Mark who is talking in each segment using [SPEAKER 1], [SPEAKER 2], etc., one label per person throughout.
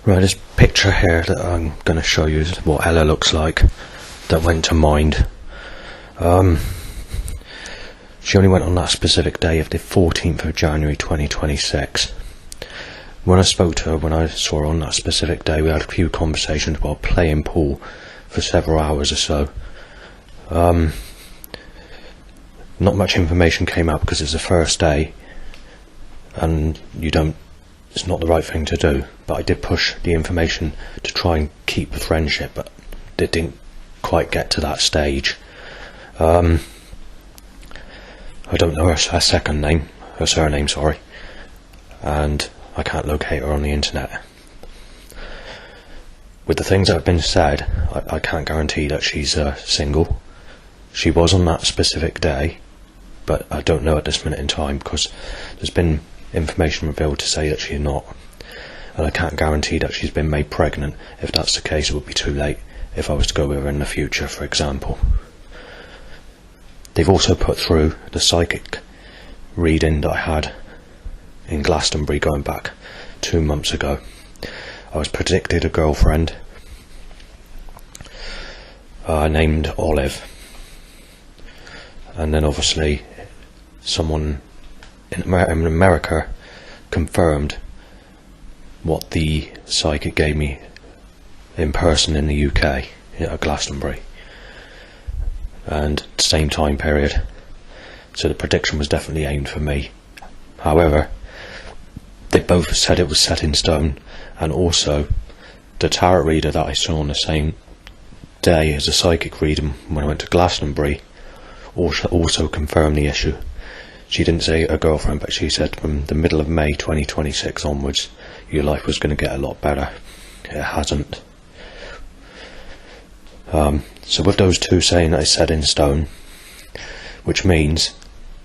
[SPEAKER 1] Right, this picture here that I'm going to show you is what Ella looks like that went to mind. She only went on that specific day of the 14th of January 2026. When I spoke to her, when I saw her on that specific day, we had a few conversations while playing pool for several hours or so. Not much information came out because it's the first day and it's not the right thing to do, but I did push the information to try and keep the friendship, but it didn't quite get to that stage. I don't know her surname, sorry, and I can't locate her on the internet. With the things that have been said, I can't guarantee that she's single. She was on that specific day, but I don't know at this minute in time because there's been information revealed to say that she's not, and I can't guarantee that she's been made pregnant. If that's the case, it would be too late if I was to go with her in the future, for example. They've also put through the psychic reading that I had in Glastonbury going back 2 months ago. I was predicted a girlfriend named Olive, and then obviously someone in America confirmed what the psychic gave me in person in the UK at Glastonbury, and same time period, so the prediction was definitely aimed for me. However, they both said it was set in stone, and also the tarot reader that I saw on the same day as a psychic reading when I went to Glastonbury also confirmed the issue. She didn't say a girlfriend, but she said from the middle of May 2026 onwards, your life was going to get a lot better. It hasn't. So with those two saying that it's set in stone, which means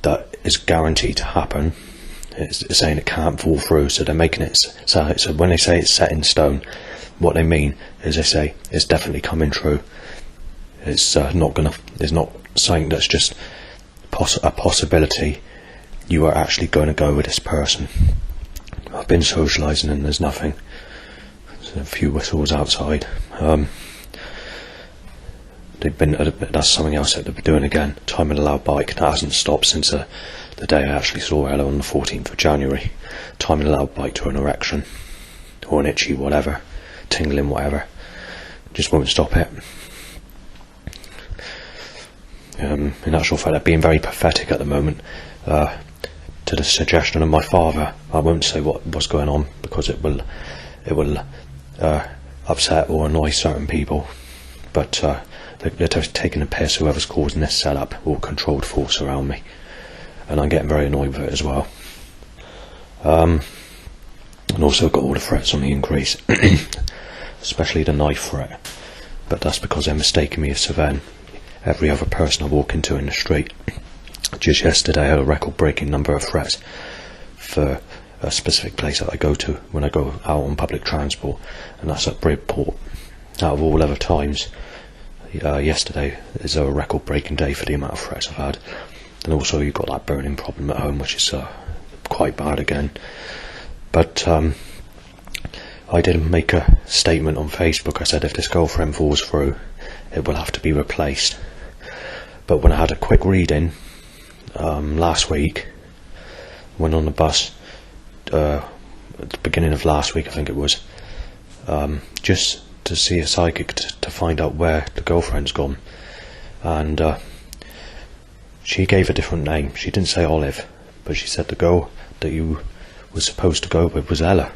[SPEAKER 1] that it's guaranteed to happen, it's saying it can't fall through, so they're making it so when they say it's set in stone, what they mean is they say it's definitely coming true. It's not something that's just a possibility. You are actually going to go with this person. I've been socialising and there's nothing. There's a few whistles outside. That's something else that they've been doing again. Timing a loud bike. That hasn't stopped since the day I actually saw Ella on the 14th of January. Timing a loud bike to an erection. Or an itchy whatever. Tingling whatever. Just won't stop it. In actual fact, they're being very pathetic at the moment. To the suggestion of my father, I won't say what's going on because it will upset or annoy certain people, but they're taking a piss, whoever's causing this setup or controlled force around me, and I'm getting very annoyed with it as well. And also got all the threats on the increase, especially the knife threat, but that's because they're mistaking me as Savannah. Every other person I walk into in the street. Just yesterday I had a record-breaking number of threats for a specific place that I go to when I go out on public transport, and that's at Bridport. Out of all other times, yesterday is a record-breaking day for the amount of threats I've had. And also you've got that burning problem at home, which is quite bad again. But I did make a statement on Facebook. I said if this girlfriend falls through, it will have to be replaced. But when I had a quick reading last week, went on the bus at the beginning of last week, I think it was, just to see a psychic to find out where the girlfriend's gone, and she gave a different name. She didn't say Olive, but she said the girl that you were supposed to go with was Ella.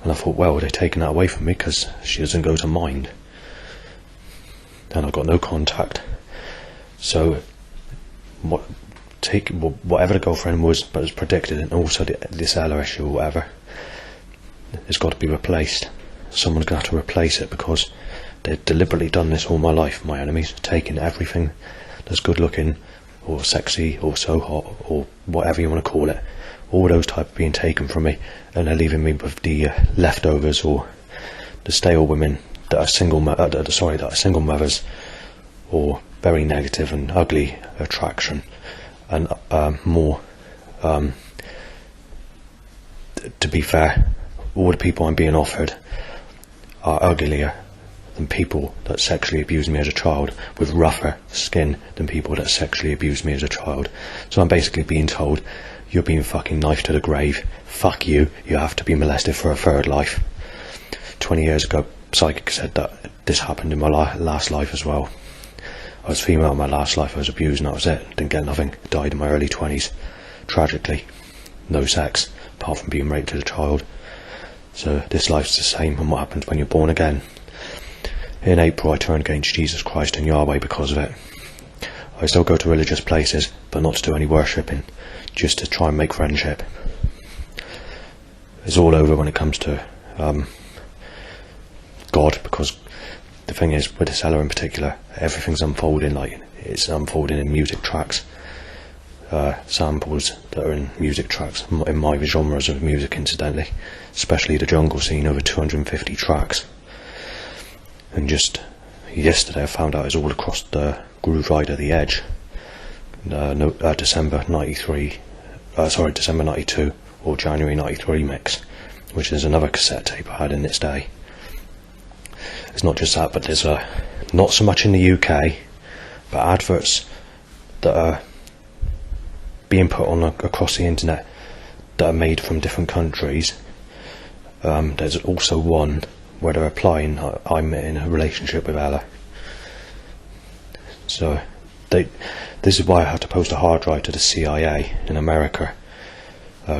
[SPEAKER 1] And I thought, well, they're taking that away from me because she doesn't go to mind, and I got no contact. So whatever the girlfriend was, but was predicted, and also this Ella issue or whatever, it's got to be replaced. Someone's going to have to replace it because they've deliberately done this all my life, my enemies, taking everything that's good looking or sexy or so hot or whatever you want to call it, all those type being taken from me, and they're leaving me with the leftovers or the stale women that are single mothers, or very negative and ugly attraction, and more to be fair, all the people I'm being offered are uglier than people that sexually abused me as a child, with rougher skin than people that sexually abused me as a child. So I'm basically being told, you're being fucking knifed to the grave, fuck you, you have to be molested for a third life. 20 years ago, psychic said that this happened in my last life as well. I was female in my last life, I was abused and that was it, didn't get nothing, died in my early 20s, tragically, no sex, apart from being raped as a child. So this life's the same, and what happens when you're born again? In April I turned against Jesus Christ and Yahweh because of it. I still go to religious places, but not to do any worshipping, just to try and make friendship. It's all over when it comes to God, because the thing is, with this Ella in particular, everything's unfolding like it's unfolding in music tracks, samples that are in music tracks, in my genres of music incidentally, especially the jungle scene, over 250 tracks. And just yesterday I found out it's all across the Groove Rider The Edge, December 92 or January 93 mix, which is another cassette tape I had in its day. It's not just that, but there's not so much in the UK, but adverts that are being put on across the internet that are made from different countries. There's also one where they're applying I'm in a relationship with Ella. So this is why I had to post a hard drive to the CIA in America,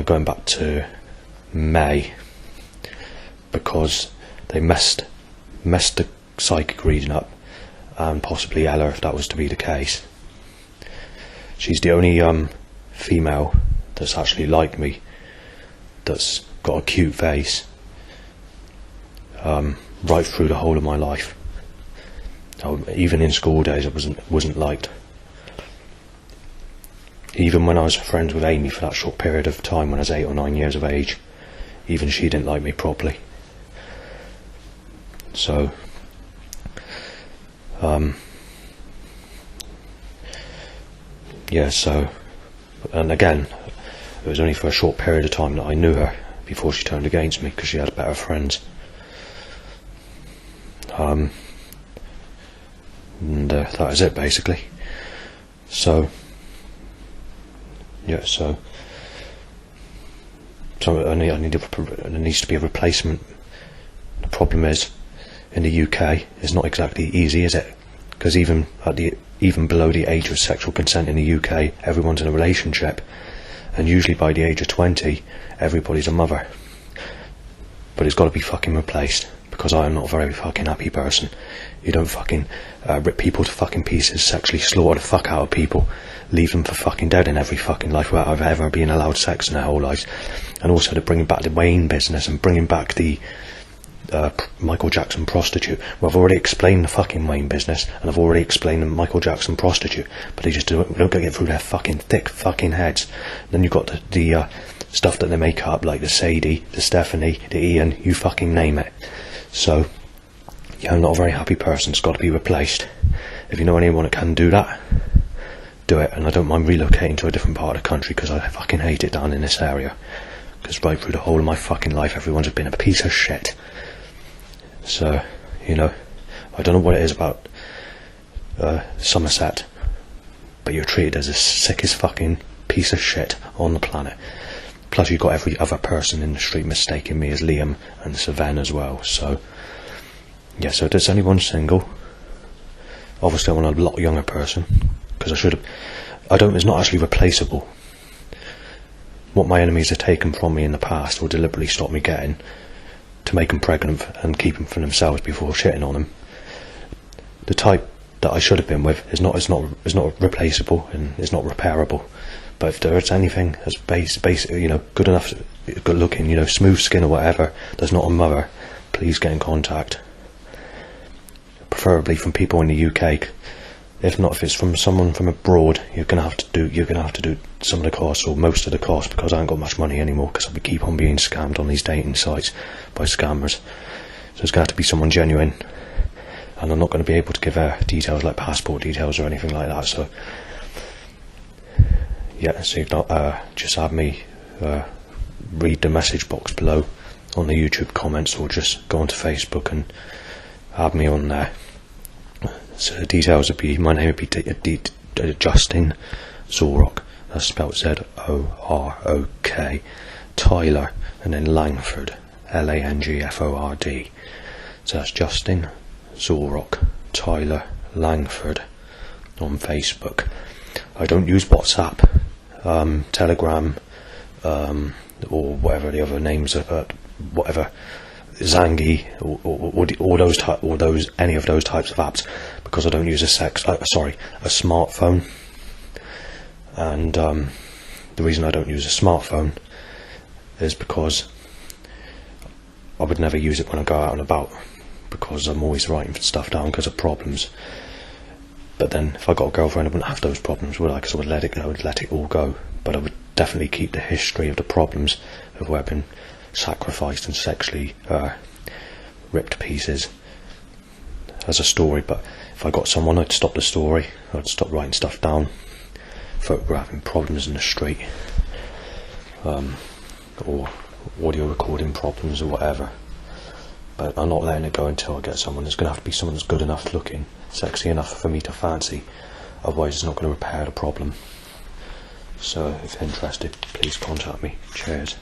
[SPEAKER 1] going back to May, because they messed the psychic reading up, and possibly Ella, if that was to be the case. She's the only female that's actually like me, that's got a cute face, right through the whole of my life. Even in school days I wasn't liked. Even when I was friends with Amy for that short period of time when I was 8 or 9 years of age, even she didn't like me properly. So yeah, so, and again, it was only for a short period of time that I knew her before she turned against me, because she had better friends. And that is it basically. So yeah, so there needs to be a replacement. The problem is, in the UK, it's not exactly easy, is it? Because even below the age of sexual consent in the UK, everyone's in a relationship, and usually by the age of 20, everybody's a mother. But it's got to be fucking replaced, because I am not a very fucking happy person. You don't fucking rip people to fucking pieces, sexually slaughter the fuck out of people, leave them for fucking dead in every fucking life without ever being allowed sex in their whole lives. And also to bring back the Wayne business and bringing back the Michael Jackson prostitute. Well, I've already explained the fucking Wayne business, and I've already explained the Michael Jackson prostitute, but they just don't get through their fucking thick fucking heads. Then you've got the stuff that they make up, like the Sadie, the Stephanie, the Ian, you fucking name it. So yeah, I'm not a very happy person. It's got to be replaced. If you know anyone that can do that, do it. And I don't mind relocating to a different part of the country, because I fucking hate it down in this area, because right through the whole of my fucking life everyone's been a piece of shit. So, you know, I don't know what it is about Somerset, but you're treated as the sickest fucking piece of shit on the planet. Plus you've got every other person in the street mistaking me as Liam and Savannah as well. So yeah, so there's anyone single. Obviously I want a lot younger person, because it's not actually replaceable. What my enemies have taken from me in the past will deliberately stop me getting, to make them pregnant and keep them for themselves before shitting on them. The type that I should have been with is not replaceable, and is not repairable. But if there is anything as basic, you know, good enough, good looking, you know, smooth skin or whatever, that's not a mother, please get in contact. Preferably from people in the UK. If not, if it's from someone from abroad, you're gonna have to do some of the costs, or most of the costs, because I haven't got much money anymore, because I keep on being scammed on these dating sites by scammers. So it's gonna have to be someone genuine, and I'm not going to be able to give details like passport details or anything like that. So yeah, so you've not just have me read the message box below on the YouTube comments, or just go onto Facebook and add me on there. So the details would be, my name would be Justin Zorok, that's spelled Z-O-R-O-K, Tyler, and then Langford, Langford. So that's Justin Zorok, Tyler, Langford on Facebook. I don't use WhatsApp, Telegram, or whatever the other names are, whatever, Zangi, or those any of those types of apps, because I don't use a smartphone. And the reason I don't use a smartphone is because I would never use it when I go out and about, because I'm always writing stuff down because of problems. But then if I got a girlfriend, I wouldn't have those problems, would I? Because I would let it all go. But I would definitely keep the history of the problems of where I've been sacrificed and sexually ripped to pieces as a story. But if I got someone, I'd stop the story, I'd stop writing stuff down, photographing problems in the street, or audio recording problems or whatever. But I'm not letting it go until I get someone. There's going to have to be someone that's good enough looking, sexy enough for me to fancy, otherwise it's not going to repair the problem. So if you're interested, please contact me. Cheers.